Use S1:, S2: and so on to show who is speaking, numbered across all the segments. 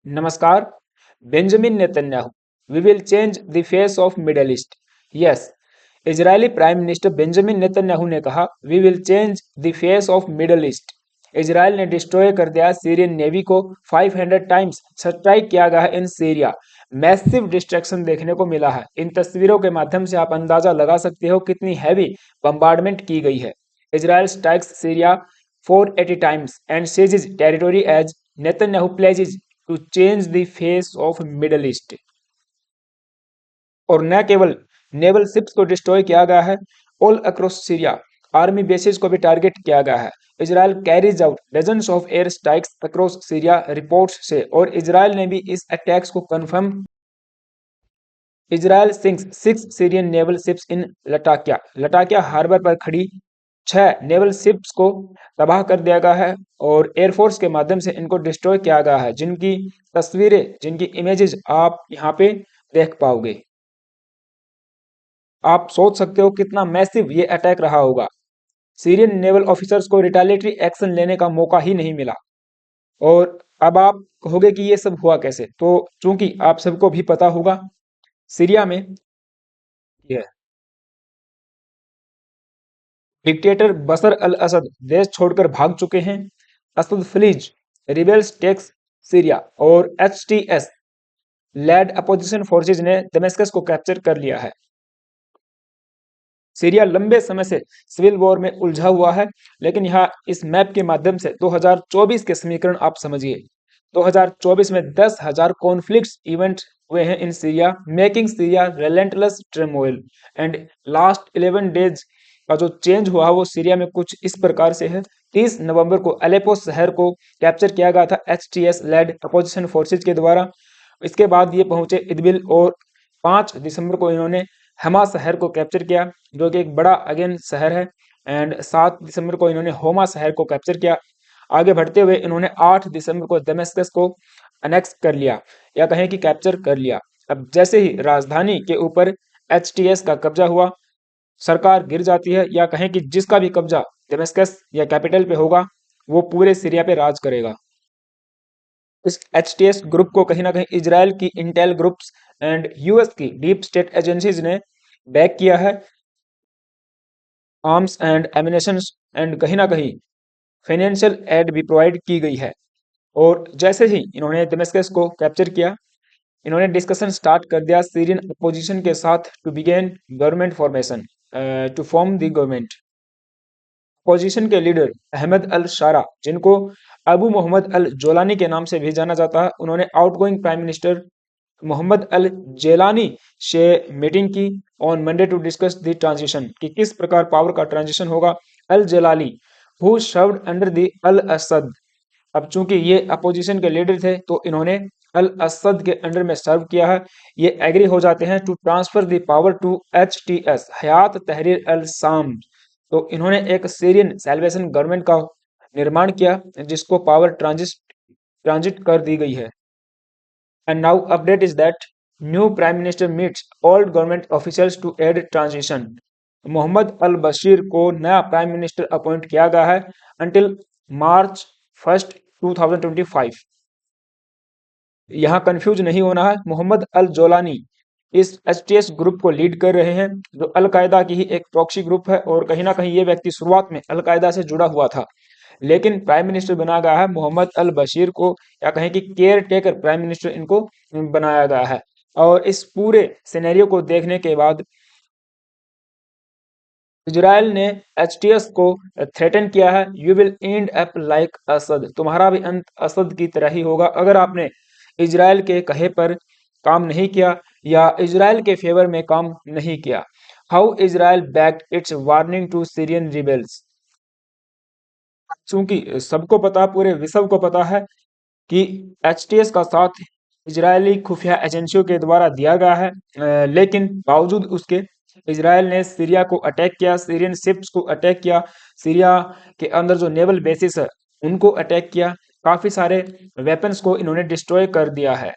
S1: नमस्कार. Benjamin Netanyahu. We will change the face of Middle East. Yes, Israeli prime minister Benjamin Netanyahu ने कहा we will change the face of Middle East. Israel ने destroy कर दिया Syrian navy को. 500 times strike किया गया है इन सीरिया. मैसिव डिस्ट्रक्शन देखने को मिला है. इन तस्वीरों के माध्यम से आप अंदाजा लगा सकते हो कितनी हैवी बम्बार्डमेंट की गई है. Israel strikes Syria 480 times and seizes territory as Netanyahu pledges to change the face of Middle East. और न केवल नेवल शिप्स को डिस्ट्रॉय किया गया है, all across Syria army bases को भी टारगेट किया गया है. Israel carries out dozens of air strikes across Syria reports से. और इजराइल ने भी इस अटैक्स को confirm. Israel sinks 6 Syrian naval ships in Latakia. Latakia harbour पर खड़ी 6 नेवल शिप्स को तबाह कर दिया गया है और एयरफोर्स के माध्यम से इनको डिस्ट्रॉय किया गया है, जिनकी तस्वीरें, जिनकी इमेजेस आप यहाँ पे देख पाओगे. आप सोच सकते हो कितना मैसिव ये अटैक रहा होगा. सीरियन नेवल ऑफिसर्स को रिटेलिएटरी एक्शन लेने का मौका ही नहीं मिला. और अब आप कहोगे कि ये सब हुआ कैसे, तो चूंकि आप सबको भी पता होगा सीरिया में ये डिक्टेटर बशर अल असद देश छोड़कर भाग चुके हैं. Assad flees rebels takes Syria और एचटीएस लेड अपोजिशन फोर्सेज ने दमेस्कस को कैप्चर कर लिया है. सीरिया लंबे समय से सिविल वॉर में उलझा हुआ है, लेकिन यहाँ इस मैप के माध्यम से 2024 के समीकरण आप समझिए. 2024 में 10,000 कॉन्फ्लिक्ट्स इवेंट हुए हैं in Syria, making Syria relentless turmoil. And last 11 days का जो चेंज हुआ वो सीरिया में कुछ इस प्रकार से है. 30 नवंबर को अलेपो शहर को कैप्चर किया गया था एचटीएस लेड अपोजिशन फोर्सेज के द्वारा. इसके बाद ये पहुंचे इदबिल और 5 दिसंबर को इन्होंने हमा शहर को कैप्चर किया, जो कि एक बड़ा अगेन शहर है. एंड 7 दिसंबर को इन्होंने होमा शहर को कैप्चर किया. आगे बढ़ते हुए इन्होंने 8 दिसंबर को दमेस्कस को अनेक्स कर लिया, या कहें कि कैप्चर कर लिया. अब जैसे ही राजधानी के ऊपर एचटीएस का कब्जा हुआ, सरकार गिर जाती है, या कहें कि जिसका भी कब्जा दमेस्कस या कैपिटल पे होगा वो पूरे सीरिया पे राज करेगा. इस एचटीएस ग्रुप को कहीं ना कहीं इजराइल की इंटेल ग्रुप्स एंड यूएस की डीप स्टेट एजेंसीज ने बैक किया है. आर्म्स एंड एमिनेशन एंड कहीं ना कहीं फाइनेंशियल एड भी प्रोवाइड की गई है. और जैसे ही इन्होंने दमेस्कस को कैप्चर किया, इन्होंने डिस्कशन स्टार्ट कर दिया सीरियन अपोजिशन के साथ to begin government formation, to form the government. Opposition के लीडर अहमद अल शारा, जिनको अबू मोहम्मद अल जोलानी के नाम से भी जाना जाता है, उन्होंने outgoing prime minister Mohammed al Jelani से मीटिंग की on Monday to discuss the transition, कि किस प्रकार पावर का ट्रांजिशन होगा. Al Jalali who served under the al Assad. अब चूंकि ये अपोजिशन के लीडर थे तो इन्होंने अल असद के अंडर में सर्व किया है. ये एग्री हो जाते हैं to transfer the power to HTS Hayat Tahrir al शाम. तो इन्होंने एक सीरियन सैल्वेशन गवर्नमेंट का निर्माण किया, जिसको पावर ट्रांजिट कर दी गई है. And now update is that new prime minister meets old government officials to aid transition. Mohammad अल बशीर को नया प्राइम मिनिस्टर अपॉइंट किया गया है अंटिल मार्च 1 2025. यहाँ कंफ्यूज नहीं होना है. मोहम्मद अल जोलानी इस एचटीएस ग्रुप को लीड कर रहे हैं, जो अलकायदा की ही एक प्रॉक्सी ग्रुप है. और कहीं ना कहीं ये व्यक्ति शुरुआत में अलकायदा से जुड़ा हुआ था, लेकिन प्राइम मिनिस्टर बनाया गया है मोहम्मद अल बशीर को, या कहें कि केयर टेकर प्राइम मिनिस्टर इनको बनाया गया है. और इस पूरे सिनेरियो को देखने के बाद इजराइल ने एचटीएस को थ्रेटन किया है, you will and up like Asad. तुम्हारा भी अंत असद की तरह ही होगा अगर आपने इजराइल के कहे पर काम नहीं किया या इजराइल के फेवर में काम नहीं किया. How Israel backed its warning to Syrian rebels. चूंकि सबको पता, पूरे विश्व को पता है कि एचटीएस का साथ इजरायली खुफिया एजेंसियों के द्वारा दिया गया है, लेकिन बावजूद उसके इजराइल ने सीरिया को अटैक किया, सीरियन शिप्स को अटैक किया, सीरिया के अंदर जो नेवल बेसिस है उनको अटैक किया. काफी सारे वेपन्स को इन्होंने डिस्ट्रॉय कर दिया है.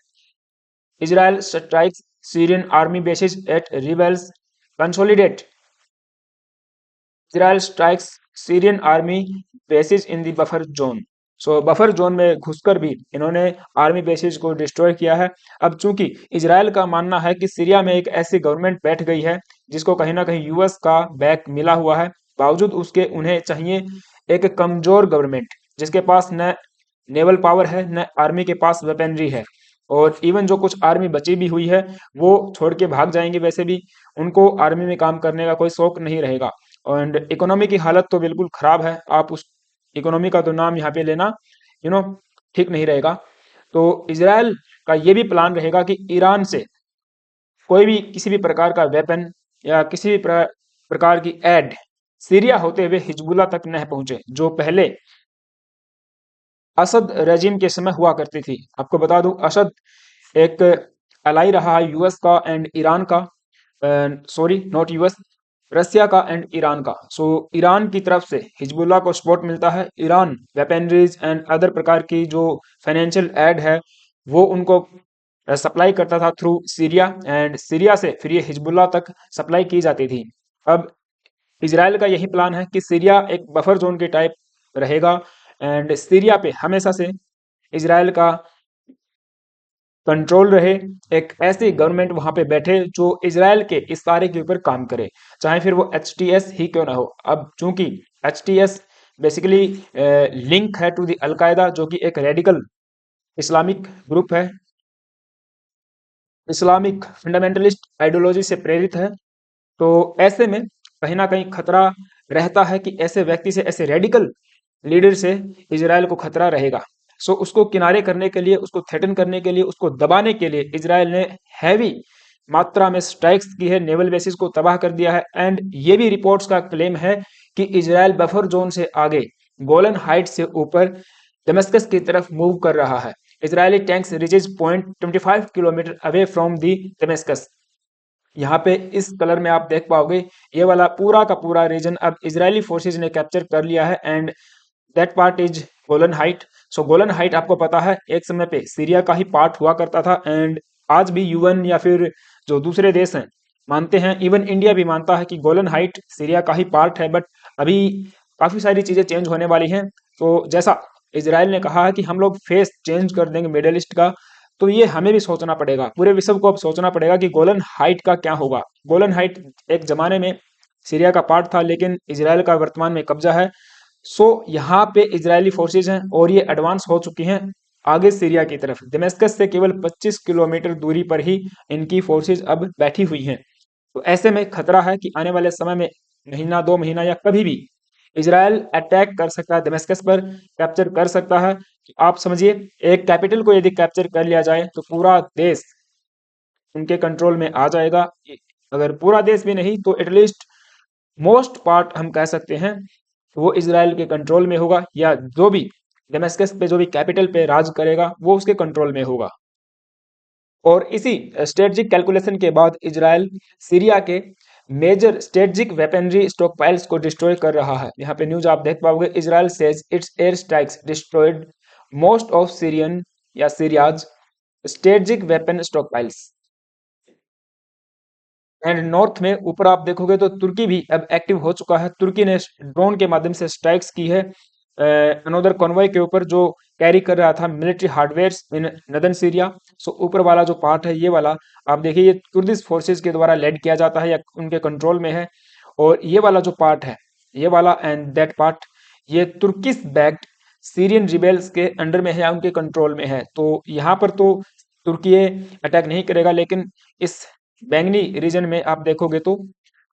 S1: Israel strikes Syrian army bases at rebels consolidate. इजराइल स्ट्राइक्स Syrian army bases in the buffer zone. So buffer zone में घुसकर भी इन्होंने आर्मी बेसिस को डिस्ट्रॉय किया है। अब चूंकि इजराइल का मानना है कि सीरिया में एक ऐसी गवर्नमेंट बैठ गई है जिसको कहीं ना कहीं यूएस का बैक मिला हुआ है, बावजूद उसके उन्हें चाहिए एक कमजोर गवर्नमेंट जिसके पास न नेवल पावर है न आर्मी के पास वेपनरी है। और इवन जो कुछ आर्मी बची भी हुई है वो छोड़ के भाग जाएंगे, वैसे भी उनको आर्मी में काम करने का कोई शौक नहीं रहेगा। एंड इकोनॉमी की हालत तो बिल्कुल खराब है, आप उस इकोनॉमी का तो नाम यहाँ पे लेना यू नो ठीक नहीं रहेगा। तो इजराइल का ये भी प्लान रहेगा कि ईरान से कोई भी किसी भी प्रकार का वेपन या किसी भी प्रकार की एड सीरिया होते हुए हिजबुल्लाह तक न पहुंचे, जो पहले असद रेजिम के समय हुआ करती थी। आपको बता दूं असद एक अलाई रहा है यूएस का एंड ईरान का, सॉरी नॉट यूएस, रसिया का एंड ईरान का। सो ईरान की तरफ से हिजबुल्लाह को सपोर्ट मिलता है। ईरान वेपनरीज एंड अदर प्रकार की जो फाइनेंशियल एड है वो उनको सप्लाई करता था थ्रू सीरिया, एंड सीरिया से फिर ये हिजबुल्लाह तक सप्लाई की जाती थी। अब इजराइल का यही प्लान है कि सीरिया एक बफर जोन के टाइप रहेगा एंड सीरिया पे हमेशा से इजराइल का कंट्रोल रहे, एक ऐसी गवर्नमेंट वहां पे बैठे जो इजराइल के इशारे के ऊपर काम करे, चाहे फिर वो एचटीएस ही क्यों ना हो। अब चूंकि एचटीएस बेसिकली लिंक है टू द अलकायदा, जो कि एक रेडिकल इस्लामिक ग्रुप है, इस्लामिक फंडामेंटलिस्ट आइडियोलॉजी से प्रेरित है। तो ऐसे में कहीं ना कहीं खतरा रहता है कि ऐसे व्यक्ति से, ऐसे रेडिकल लीडर से इजराइल को खतरा रहेगा। सो उसको किनारे करने के लिए, उसको थ्रेटन करने के लिए, उसको दबाने के लिए इजराइल ने हैवी मात्रा में स्ट्राइक्स की है, नेवल बेसिस को तबाह कर दिया है। एंड ये भी रिपोर्ट्स का क्लेम है कि इजराइल बफर जोन से आगे गोलन हाइट से ऊपर दमस्कस की तरफ मूव कर रहा है। Israeli tanks reaches point 25 kilometre away from the Damascus. यहाँ पे इस कलर में आप देख पाओगे ये वाला पूरा का पूरा रीजन अब इजरायली फोर्सेज ने कैप्चर कर लिया है and that part is Golan height. So Golan height आपको पता है एक समय पे सीरिया का ही पार्ट हुआ करता था, एंड आज भी यूएन या फिर जो दूसरे देश हैं मानते हैं, इवन इंडिया भी मानता है कि गोलन हाइट सीरिया का ही पार्ट है। बट अभी काफी सारी चीजें चेंज होने वाली हैं। तो जैसा इजराइल ने कहा है कि हम लोग फेस चेंज कर देंगे मिडल ईस्ट का, तो ये हमें भी सोचना पड़ेगा, पूरे विश्व को अब सोचना पड़ेगा कि गोलन हाइट का क्या होगा। गोलन हाइट एक जमाने में सीरिया का पार्ट था, लेकिन इजराइल का वर्तमान में कब्जा है। सो यहाँ पे इजरायली फोर्सेज हैं और ये एडवांस हो चुकी हैं आगे सीरिया की तरफ। दमेस्कस से केवल 25 किलोमीटर दूरी पर ही इनकी फोर्सेज अब बैठी हुई हैं। तो ऐसे में खतरा है कि आने वाले समय में महीना, 2 महीना या कभी भी इजराइल अटैक कर सकता है, दमेस्कस पर कैप्चर कर सकता है। आप समझिए एक कैपिटल को यदि कैप्चर कर लिया जाए तो पूरा देश उनके कंट्रोल में आ जाएगा। अगर पूरा देश भी नहीं तो एटलीस्ट मोस्ट पार्ट हम कह सकते हैं वो इजराइल के कंट्रोल में होगा, या जो भी दमेस्कस पे, जो भी कैपिटल पे राज करेगा वो उसके कंट्रोल में होगा। और इसी स्ट्रेटजिक कैलकुलेशन के बाद इजराइल सीरिया के major strategic weaponry stockpiles को डिस्ट्रॉय कर रहा है। यहाँ पे न्यूज आप देख पाओगे, Israel says its air strikes destroyed most of Syrian या Syria's strategic weapon stockpiles. And north में ऊपर आप देखोगे तो तुर्की भी अब एक्टिव हो चुका है। तुर्की ने ड्रोन के माध्यम से स्ट्राइक्स की है अनोदर कॉन्वॉय के ऊपर जो कैरी कर रहा था मिलिट्री हार्डवेयर इन नदन सीरिया। सो ऊपर वाला जो पार्ट है ये वाला आप देखिए, ये कुर्दिश फोर्सेस के द्वारा लेड किया जाता है या उनके कंट्रोल में है। और ये वाला जो पार्ट है, ये वाला एंड दैट पार्ट, ये तुर्किश बैक्ड सीरियन रिबेल्स के अंडर में है या उनके कंट्रोल में है। तो यहाँ पर तो तुर्की अटैक नहीं करेगा, लेकिन इस बैंगनी रीजन में आप देखोगे तो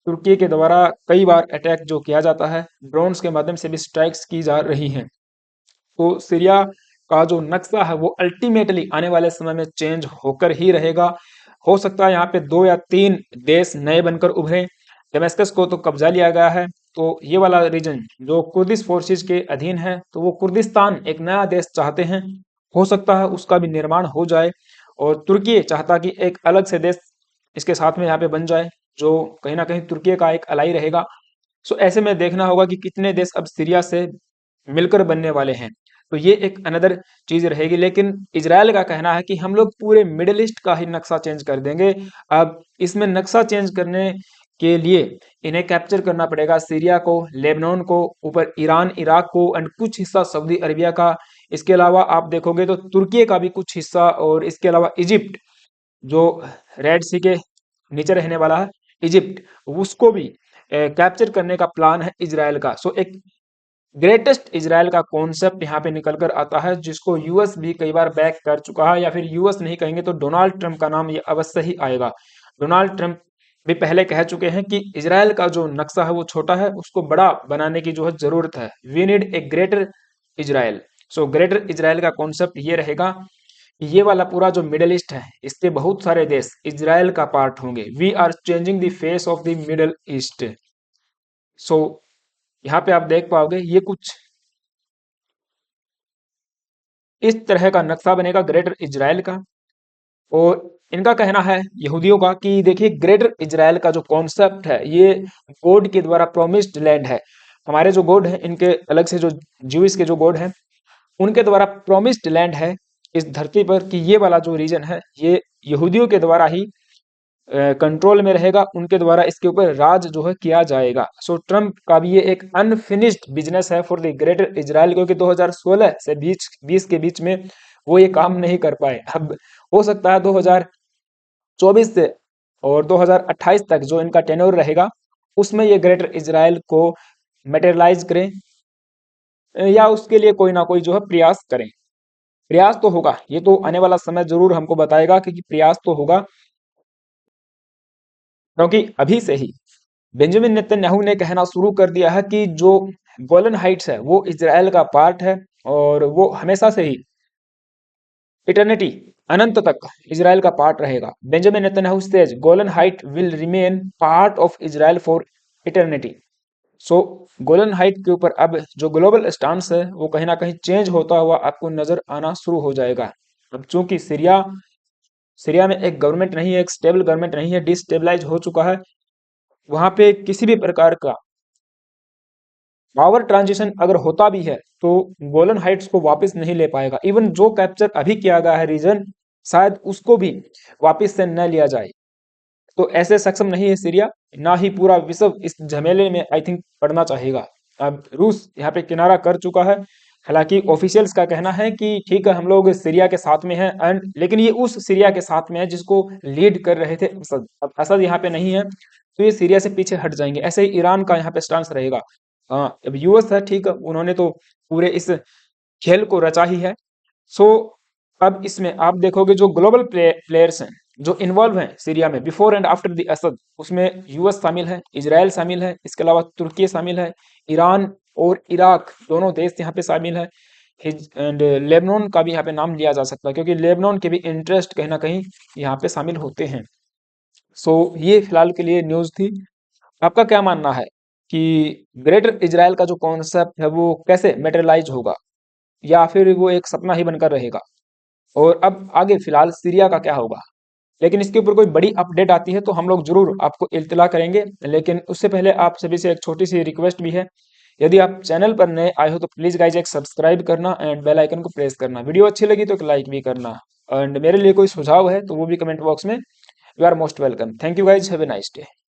S1: तुर्की के द्वारा कई बार अटैक जो किया जाता है, ड्रोन्स के माध्यम से भी स्ट्राइक्स की जा रही हैं। तो सीरिया का जो नक्शा है वो अल्टीमेटली आने वाले समय में चेंज होकर ही रहेगा। हो सकता है यहाँ पे 2 या 3 देश नए बनकर उभरे। दमेस्कस को तो कब्जा लिया गया है, तो ये वाला रीजन जो कुर्दिश फोर्सेस के अधीन है, तो वो कुर्दिस्तान एक नया देश चाहते हैं, हो सकता है उसका भी निर्माण हो जाए। और तुर्की चाहता कि एक अलग से देश इसके साथ में यहाँ पे बन जाए, जो कहीं ना कहीं तुर्की का एक अलाई रहेगा। सो ऐसे में देखना होगा कि कितने देश अब सीरिया से मिलकर बनने वाले हैं। तो ये एक अनदर चीज रहेगी। लेकिन इजराइल का कहना है कि हम लोग पूरे मिडिल ईस्ट का ही नक्शा चेंज कर देंगे। अब इसमें नक्शा चेंज करने के लिए इन्हें कैप्चर करना पड़ेगा सीरिया को, लेबनान को, ऊपर ईरान, इराक को एंड कुछ हिस्सा सऊदी अरेबिया का, इसके अलावा आप देखोगे तो तुर्की का भी कुछ हिस्सा, और इसके अलावा इजिप्ट जो रेड सी के नीचे रहने वाला है, इजिप्ट, उसको भी कैप्चर करने का प्लान है इजराइल का। सो एक ग्रेटेस्ट इजराइल का कॉन्सेप्ट यहाँ पे निकल कर आता है, जिसको यूएस भी कई बार बैक कर चुका है, या फिर यूएस नहीं कहेंगे तो डोनाल्ड ट्रंप का नाम ये अवश्य ही आएगा। डोनाल्ड ट्रंप भी पहले कह चुके हैं कि इजराइल का जो नक्शा है वो छोटा है, उसको बड़ा बनाने की जो है जरूरत है। We need a greater Israel. So greater Israel का कॉन्सेप्ट ये रहेगा कि ये वाला पूरा जो मिडल ईस्ट है, इसके बहुत सारे देश इजराइल का पार्ट होंगे। We are changing the face of the Middle East. So यहाँ पे आप देख पाओगे ये कुछ इस तरह का नक्शा बनेगा ग्रेटर इजराइल का। और इनका कहना है यहूदियों का कि देखिए ग्रेटर इजराइल का जो कॉन्सेप्ट है ये गॉड के द्वारा प्रोमिस्ड लैंड है। हमारे जो गॉड है, इनके अलग से जो ज्यूइश के जो गॉड हैं, उनके द्वारा प्रोमिस्ड लैंड है इस धरती पर, कि ये वाला जो रीजन है ये यहूदियों के द्वारा ही कंट्रोल में रहेगा, उनके द्वारा इसके ऊपर राज जो है किया जाएगा। सो ट्रम्प का भी ये एक अनफिनिश्ड बिजनेस है फॉर द ग्रेटर इजराइल, क्योंकि 2016 से 20 के बीच में वो ये काम नहीं कर पाए। अब हो सकता है 2024 से और 2028 तक जो इनका टेन्योर रहेगा उसमें ये ग्रेटर इजराइल को मटेरियलाइज करें, या उसके लिए कोई ना कोई जो है प्रयास करें। प्रयास तो होगा, ये तो आने वाला समय जरूर हमको बताएगा कि प्रयास तो होगा, क्योंकि अभी से ही बेंजामिन नेतन्याहू ने कहना शुरू कर दिया है कि जो गोलन हाइट्स है वो इजराइल का पार्ट है, और वो हमेशा से ही इटर्निटी, अनंत तक इजराइल का पार्ट रहेगा। Benjamin Netanyahu says Golan height will remain part of Israel for eternity. So Golan height के ऊपर अब जो ग्लोबल स्टांस है वो कहीं ना कहीं चेंज होता हुआ आपको नजर आना शुरू हो जाएगा। अब चूंकि सीरिया सीरिया में एक गवर्नमेंट नहीं है, एक स्टेबल गवर्नमेंट नहीं है, डिस्टेबलाइज हो चुका है, वहां पे किसी भी प्रकार का पावर ट्रांजिशन अगर होता भी है तो गोलन हाइट्स को वापस नहीं ले पाएगा। इवन जो कैप्चर अभी किया गया है रीजन, शायद उसको भी वापस से न लिया जाए। तो ऐसे सक्षम नहीं है सीरिया, ना ही पूरा विश्व इस झमेले में आई थिंक पड़ना चाहेगा। अब रूस यहाँ पे किनारा कर चुका है, हालांकि ऑफिशियल्स का कहना है कि ठीक है हम लोग सीरिया के साथ में हैं, एंड लेकिन ये उस सीरिया के साथ में है जिसको लीड कर रहे थे असद। अब असद यहाँ पे नहीं है तो ये सीरिया से पीछे हट जाएंगे। ऐसे ही ईरान का यहाँ पे स्टांस रहेगा। अब यूएस है, ठीक है, उन्होंने तो पूरे इस खेल को रचा ही है। सो अब इसमें आप देखोगे जो ग्लोबल प्लेयर्स हैं जो इन्वॉल्व हैं सीरिया में before and after the Asad, उसमें यूएस शामिल है, इजराइल शामिल है, इसके अलावा तुर्की शामिल है, ईरान और इराक दोनों देश यहाँ पे शामिल है, एंड लेबनान का भी यहाँ पे नाम लिया जा सकता है, क्योंकि लेबनान के भी इंटरेस्ट कहीं ना कहीं यहाँ पे शामिल होते हैं। सो ये फिलहाल के लिए न्यूज़ थी। आपका क्या मानना है कि ग्रेटर इजराइल का जो कॉन्सेप्ट है वो कैसे मटेरियलाइज होगा, या फिर वो एक सपना ही बनकर रहेगा? और अब आगे फिलहाल सीरिया का क्या होगा? लेकिन इसके ऊपर कोई बड़ी अपडेट आती है तो हम लोग जरूर आपको इत्तला करेंगे। लेकिन उससे पहले आप सभी से एक छोटी सी रिक्वेस्ट भी है, यदि आप चैनल पर नए आए हो तो प्लीज गाइज एक सब्सक्राइब करना एंड बेल आइकन को प्रेस करना। वीडियो अच्छी लगी तो एक लाइक भी करना, एंड मेरे लिए कोई सुझाव है तो वो भी कमेंट बॉक्स में, you are most welcome. Thank you guys, have a nice day.